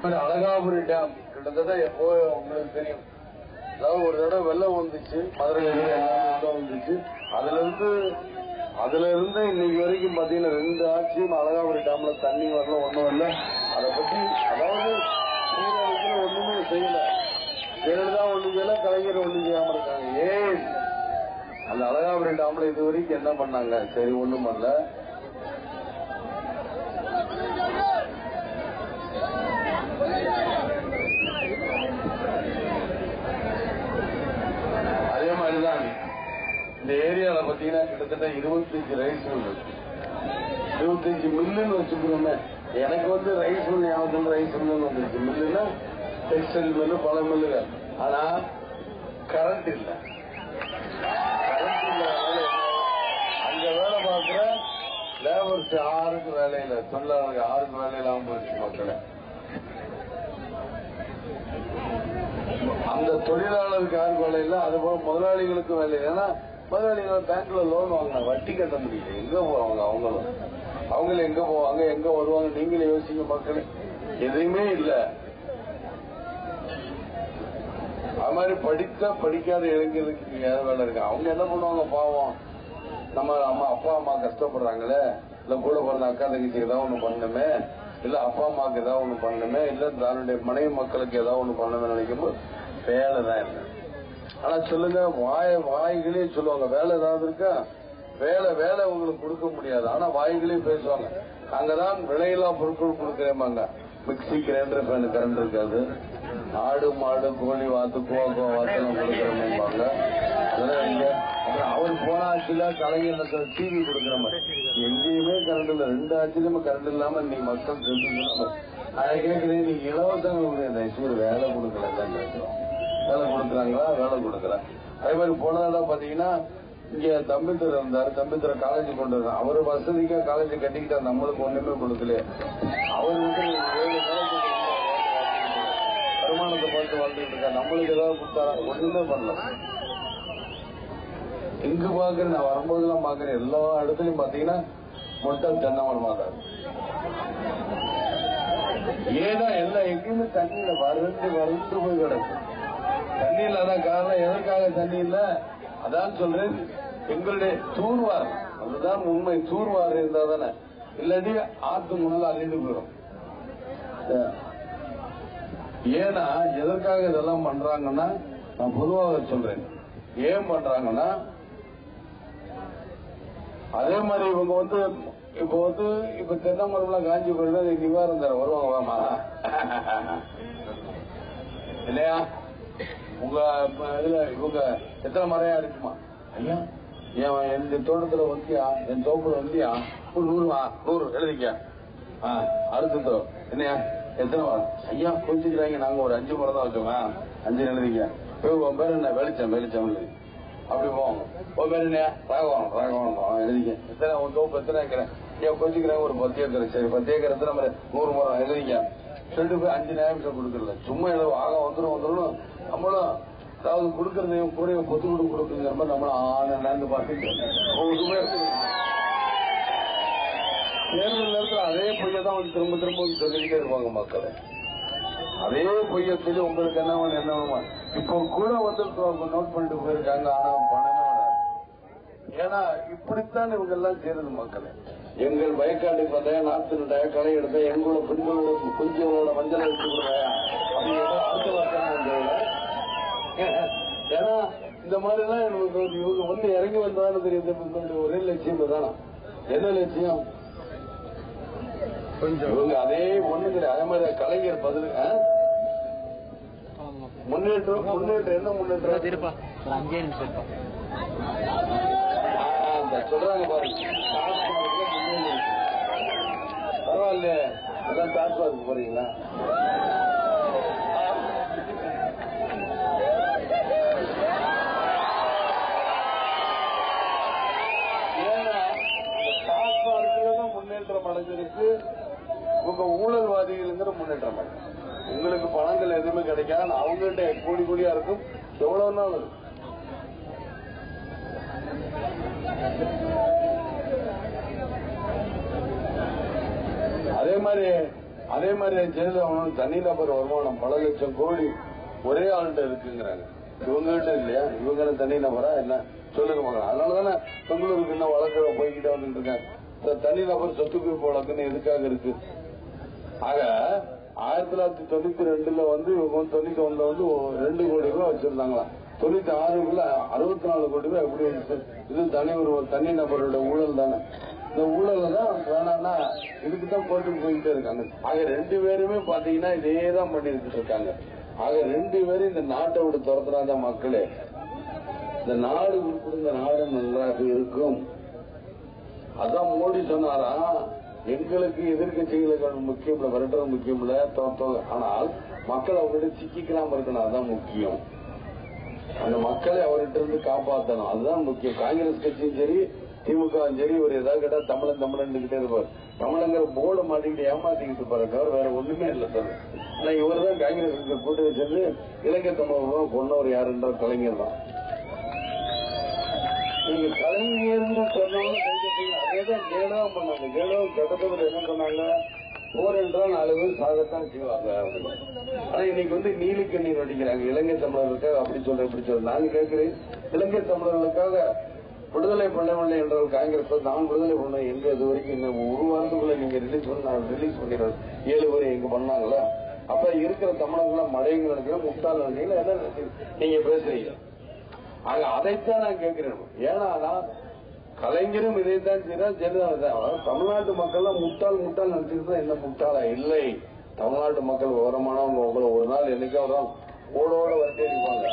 Alagapuri dam கிட்டத்தட்ட எப்போ உங்களுக்கு தெரியும், அதாவது ஒரு தடவை வெள்ளம் வந்துச்சு, மதுரையில வெள்ளம் வந்துச்சு. அதுல இருந்து இன்னைக்கு வரைக்கும் பாத்தீங்கன்னா 2 ஆட்சியும் அழகாபுரி டேம்ல தண்ணி வரல, ஒண்ணும் வரல. அதை பத்தி அதாவது ஒண்ணுமே செய்யல. ஜெயலலிதா ஒண்ணும் செய்யல, கலைஞர் ஒண்ணும் செய்யாம இருக்காங்க. ஏன் அந்த அழகாபுரி டேம்ல இது வரைக்கும் என்ன பண்ணாங்க? சரி, ஒண்ணும் பண்ணல. அதே மாதிரிதான் இந்த ஏரியால பாத்தீங்கன்னா கிட்டத்தட்ட 25 ரைஸ் மில், 25 மில்லுன்னு வச்சுக்கிறோமே. எனக்கு ரைஸ் மில் ஞாபகத்தில் ரைஸ் மில் வந்துருச்சு. மில்லுன்னா டெக்ஸ்டைல் மில்லு, பல மில்லுகள். ஆனா கரண்ட் இல்ல. அங்க வேலை பார்க்கிற லேபர்ஸ் யாருக்கு வேலையில, தொழிலாளர்கள் யாருக்கு வேலை இல்லாம போயிடுச்சு மக்களை. அந்த தொழிலாளருக்கு யாருக்கு வேலை இல்லை, அதுபோல முதலாளிகளுக்கு வேலை இல்லை. ஏன்னா முதலாளிகள் பேங்க்ல லோன் வாங்கினா வட்டி கட்ட முடியல. எங்க போவாங்க? அவங்களும் எங்க போவாங்க, எங்க வருவாங்க? நீங்களே யோசிங்க மக்களே. எதுவுமே இல்லை. அது மாதிரி படிக்காத இளைஞர்களுக்கு வேலை இருக்கு. அவங்க என்ன பண்ணுவாங்க? பாவம், நம்ம அப்பா அம்மா கஷ்டப்படுறாங்களே, இல்ல கூட பிறந்த அக்கா தங்கச்சிக்கு ஏதாவது ஒண்ணு பண்ணணுமே, இல்ல அப்பா அம்மாவுக்கு ஏதாவது ஒண்ணு பண்ணணுமே, இல்ல தன்னுடைய மனைவி மக்களுக்கு ஏதாவது ஒண்ணு பண்ணணும்னு நினைக்கும் போது வேலை தான் இல்லை. ஆனா சொல்லுங்க, வாய்களே சொல்லுவாங்க வேலை ஏதாவது இருக்கா? வேலை உங்களுக்கு கொடுக்க முடியாது. ஆனா வாய்களே பேசுவாங்க, அங்கதான் விலையில்லா பொருட்கள் கொடுக்கிறேமாங்க. மிக்சி, கிரைண்டர், ஃபேன், கரண்ட் இருக்காது. ஆடு மாடு கோழி வாத்து வாத்தெல்லாம் கொடுக்கிறோம்பாங்க. அதெல்லாம் இங்க அவர் போன ஆட்சியில கலைஞர் டிவி கொடுக்கிற மாதிரி எங்கேயுமே கரண்ட் இல்ல. 2 ஆட்சியிலுமே கரண்ட் இல்லாம இன்னைக்கு மக்கள் தெரிஞ்சுக்கணும். அதை கேட்கிறேன், நீங்க இலவசம் வேலை கொடுக்கல தான் கேட்கிறோம். வேலை கொடுக்குறாங்களா? வேலை கொடுக்கல. அதே மாதிரி போனதெல்லாம் பாத்தீங்கன்னா இங்க தம்பித்துறை இருந்தாரு, தம்பித்துறை காலேஜ் கொண்டு வந்தார். அவரு வசதிக்கா காலேஜ் கட்டிக்கிட்டா, நம்மளுக்கு ஒண்ணுமே கொடுக்கல. அவர் 7 வருமானத்தை பார்த்து வாழ்ந்துட்டு இருக்கா. நம்மளுக்கு ஏதாவது கொடுத்தாரா? ஒண்ணுமே பண்ணல. இங்கு பாக்குறேன், நான் வரும்போதெல்லாம் பாக்குறேன், எல்லா இடத்துலயும் பாத்தீங்கன்னா மொட்டை தென்னை மரமா தான். ஏன்னா எல்லாம் எங்கேயுமே தண்ணியில வறண்டு போய் கிடக்கு. தண்ணி இல்லாத காரணம் எதற்காக தண்ணி இல்ல? அதான் சொல்றேன், எங்களுடைய தூர்வார், அதுதான் உண்மை. தூர்வார் இருந்தா தானே, இல்லாட்டி ஆத்து முன்னால அழிந்து போயிடும். ஏன்னா எதற்காக இதெல்லாம் பண்றாங்கன்னா, நான் பொதுவாக சொல்றேன், ஏன் பண்றாங்கன்னா, அதே மாதிரி இவங்க இப்ப தென்னை மரம்லாம் காஞ்சி போயிருந்தா நிவாரணம் தர வருவாங்க. வாமா இல்லையா? உங்க இதுல இவங்க எத்தனை மரையா இருக்குமா? ஐயா, என் தோட்டத்துல வந்தியா, என் தோப்புல வந்தியா, 100 எழுதிக்க. அடுத்த என்னையா எத்தனை மரம்? ஐயா கொஞ்சிக்கிறாங்க, நாங்க ஒரு 5 மரம் தான் வச்சோங்க. 5 எழுதிக்க. உன் பேர் என்ன? வெளிச்சம் எழுதி. அப்படி போவாங்க. உன் பேர் என்ன? ராகவன் எழுதிக்க. எத்தனை உன் தோப்பு எத்தனை ஏக்கர்? ஏன் கொஞ்சிக்கிறாங்க? ஒரு 10 ஏக்கர். சரி, 10 ஏக்கர் எத்தனை மரம்? 100 மரம் எழுதிக்க. சொல்லிட்டு போய் 5 நிமிஷம் கொடுக்கல. சும்மா எழுத ஆக வந்துடும். நம்மளும் அதாவது கொடுக்கறது கூட பொத்து கொடுக்குங்கிற மாதிரி நம்மளும் ஆனந்து பார்த்து தேர்தல் நேரத்தில் அதே பொய்யதான் திரும்ப சொல்லிக்கிட்டே இருப்பாங்க மக்கள். அதே பொய்ய சொல்லி உங்களுக்கு என்ன வேணுமா? இப்போ கூட நோட் பண்ணிட்டு போயிருக்காங்க. ஆனா பணமே வராது. ஏன்னா இப்படித்தான் இவங்க எல்லாம் செய்யறது மக்கள். எங்கள் வயக்காடு பார்த்தா, நாத்து நட்டாய, களை எடுத்த, எங்களோட பெண்களோட குஞ்சங்களோட மஞ்சள் எடுத்து கொடுங்க அப்படிங்கிற அடுத்த வருஷம். ஏன்னா இந்த மாதிரிதான் இவங்க இறங்கி வந்தாலும் தெரியுது. ஒரே லட்சியம் தானா? என்ன லட்சியம்? இவங்க அதே ஒண்ணுங்கிற அதே மாதிரி கலைஞர் பதில் முன்னேற்றம் என்ன முன்னேற்றம்? சொல்றாங்க பாருங்க, பரவாயில்ல, எல்லாம் டாஸ்மாக் போறீங்களா? ஏன்னா டாஸ்மாக் முன்னேற்றம் அடைஞ்சிருக்கு. உங்க ஊழல்வாதிகளுங்கிற முன்னேற்றம். உங்களுக்கு பணங்கள் எதுவுமே கிடைக்காது. அவங்கள்ட்ட கோடியா இருக்கும். எவ்வளவு நாள் இருக்கும்? அதே மாதிரி அதே மாதிரி ஜெயலலிதா தனிநபர் வருமானம் பல லட்சம் கோடி ஒரே ஆள்கிட்ட இருக்குங்கிறாங்க. இவங்ககிட்ட இல்லையா? இவங்க தனிநபரா என்ன சொல்லுங்க மகன். அதனாலதானே பெங்களூருக்கு இன்னும் வழக்கு போய்கிட்டே வந்துட்டு இருக்காங்க. தனிநபர் சொத்து குவிப்பு வழக்குன்னு எதுக்காக இருக்கு? ஆக 1992 இவங்க 91 2 கோடி ரூபாய் வச்சிருந்தாங்களா, 96 64 கோடி ரூபாய் எப்படி இருந்துச்சு? இது தனி நபரோட ஊழல் தானே. இந்த ஊழல் தான் வேணாம்னா இதுக்குதான் கோர்ட்டுக்கு போயிட்டே இருக்காங்க. ஆக 2 பேருமே பாத்தீங்கன்னா இதேதான் பண்ணிட்டு இருக்காங்க. ஆக 2 பேரும் இந்த நாட்டை விட்டு துரத்துறாங்க மக்களே. இந்த நாடு உட்படுந்த நாடு நன்றாக இருக்கும். அதான் மோடி சொன்னாரா, எங்களுக்கு எதிர்கட்சிகளுக்கு முக்கியம் இல்ல, விரட்டுறது முக்கியம் இல்ல, ஆனால் மக்கள் அவர்கிட்ட சிக்கிக்காம இருக்கணும். அதுதான் முக்கியம். அந்த மக்களை அவர்கிட்ட இருந்து காப்பாற்றணும். அதுதான் முக்கியம். காங்கிரஸ் கட்சியும் சரி, திமுக சரி, ஒரு ஏதாவது கேட்டா தமிழன் கிட்டே இருப்பார். தமிழங்கிற போர்டு மாட்டிக்கிட்டு ஏமாத்திக்கிட்டு இருப்பாரு தவிர வேற ஒண்ணுமே இல்லை சார். ஆனா இவர் தான் காங்கிரஸ் கூட்டணி சென்று இலங்கை தமிழகம் கொண்டவர் யாருன்ற கலைஞர் தான். நீங்க கலைஞர் சொன்னாலும் அதேதான் ஜெயலலிதா பண்ணாங்க. ஜெயலலிதா சட்டத்தோடு என்ன சொன்னாங்க, போர் என்றால் 4 பேர் சாகத்தான் செய்வாங்க அப்படின்னு. ஆனா இன்னைக்கு நீலி கண்ணீர் வடிக்கிறாங்க இலங்கை தமிழர்களுக்காக. அப்படி சொல்ற இப்படி சொல்ற நாங்க கேட்கிறேன், இலங்கை தமிழர்களுக்காக விடுதலை பண்ணவில்லை என்றால் காங்கிரஸ் நான் விடுதலை பண்ண எங்க இது வரைக்கும் இன்னும் 1 வாரத்துக்குள்ள நீங்க ரிலீஸ் பண்ணிடுறோம். 7 பேர் எங்க பண்ணாங்களா? அப்ப இருக்கிற தமிழர்கள் மடையங்க நினைக்கிற முட்டாள் நினைக்கிற என்ன நீங்க பேசுறீங்க? ஆக அதைத்தான் நான் கேட்கிறேன். ஏன்னா கலைஞரும் இதைத்தான் செய்யறார், ஜெயலலிதா. தமிழ்நாட்டு மக்கள் முட்டாள் நினைச்சிருந்தா என்ன முட்டாளா இல்லை. தமிழ்நாட்டு மக்கள் விவரமானவங்க. உங்களை ஒரு நாள் என்னைக்காவது ஓடோட வரட்டி அடிப்பாங்க.